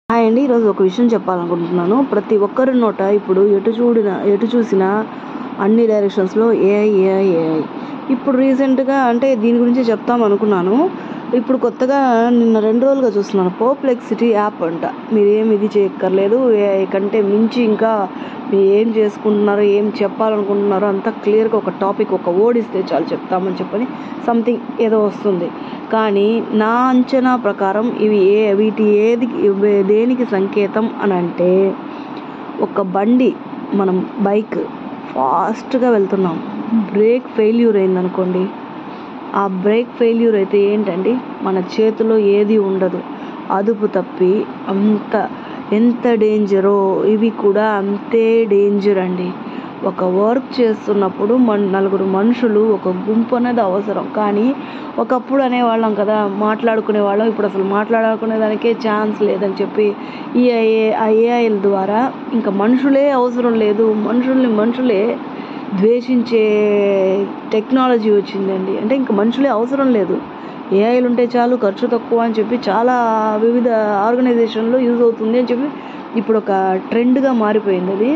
Hi అండి. ఈరోజు ఒక విషయం చెప్పాలనుకుంటున్నాను. ప్రతి ఒక్కరి నోట ఇప్పుడు ఎటు చూసినా అన్ని డైరెక్షన్స్లో ఏఐ ఏఐ ఏఐ. ఇప్పుడు రీసెంట్గా అంటే దీని గురించి చెప్తాం అనుకున్నాను. ఇప్పుడు కొత్తగా నిన్న 2 రోజులుగా చూస్తున్నాను. పర్ప్లెక్సిటీ యాప్ అంట. మీరు ఏమి ఇది చేయక్కర్లేదు, ఏఐ కంటే మించి ఇంకా మీరు ఏం చేసుకుంటున్నారో, ఏం చెప్పాలనుకుంటున్నారో అంతా క్లియర్గా ఒక టాపిక్, ఒక వర్డ్ ఇస్తే చాలు చెప్తామని చెప్పని సంథింగ్ ఏదో వస్తుంది. కానీ నా అంచనా ప్రకారం వీటి దేనికి సంకేతం అని అంటే, ఒక బండి, మనం బైక్ ఫాస్ట్గా వెళ్తున్నాం, బ్రేక్ ఫెయిల్యూర్ అయిందనుకోండి. ఆ బ్రేక్ ఫెయిల్యూర్ అయితే ఏంటండి, మన చేతిలో ఏది ఉండదు. అదుపు తప్పి ఎంత డేంజరో ఇవి కూడా అంతే డేంజర్ అండి. ఒక వర్క్ చేస్తున్నప్పుడు నలుగురు మనుషులు, ఒక గుంపు అనేది అవసరం. కానీ ఒకప్పుడు అనేవాళ్ళం కదా, మాట్లాడుకునేవాళ్ళం. ఇప్పుడు అసలు మాట్లాడుకునే దానికే ఛాన్స్ లేదని చెప్పి ఈ ఏఐల ద్వారా ఇంకా మనుషులే అవసరం లేదు, మనుషులే ద్వేషించే టెక్నాలజీ వచ్చిందండి. అంటే ఇంకా మనుషులే అవసరం లేదు, ఏఐలు ఉంటే చాలు, ఖర్చు తక్కువ అని చెప్పి చాలా వివిధ ఆర్గనైజేషన్లో యూజ్ అవుతుంది అని చెప్పి ఇప్పుడు ఒక ట్రెండ్గా మారిపోయింది అది.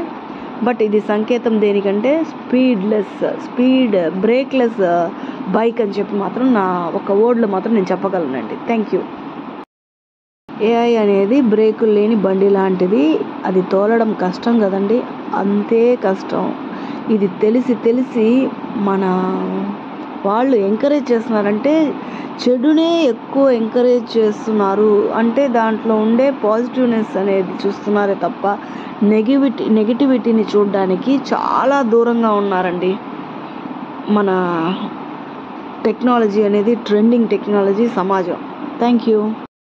బట్ ఇది సంకేతం దేనికంటే స్పీడ్ బ్రేక్లెస్ బైక్ అని చెప్పి మాత్రం నా ఒక వర్డ్లో మాత్రం నేను చెప్పగలనండి. Thank you. ఏఐ అనేది బ్రేకులు లేని బండి లాంటిది. అది తోలడం కష్టం కదండి, అంతే కష్టం. ఇది తెలిసి మన వాళ్ళు ఎంకరేజ్ చేస్తున్నారంటే చెడునే ఎక్కువ ఎంకరేజ్ చేస్తున్నారు. అంటే దాంట్లో ఉండే పాజిటివ్నెస్ అనేది చూస్తున్నారే తప్ప నెగిటివిటీని చూడడానికి చాలా దూరంగా ఉన్నారండి. మన టెక్నాలజీ అనేది ట్రెండింగ్ టెక్నాలజీ సమాజం. Thank you.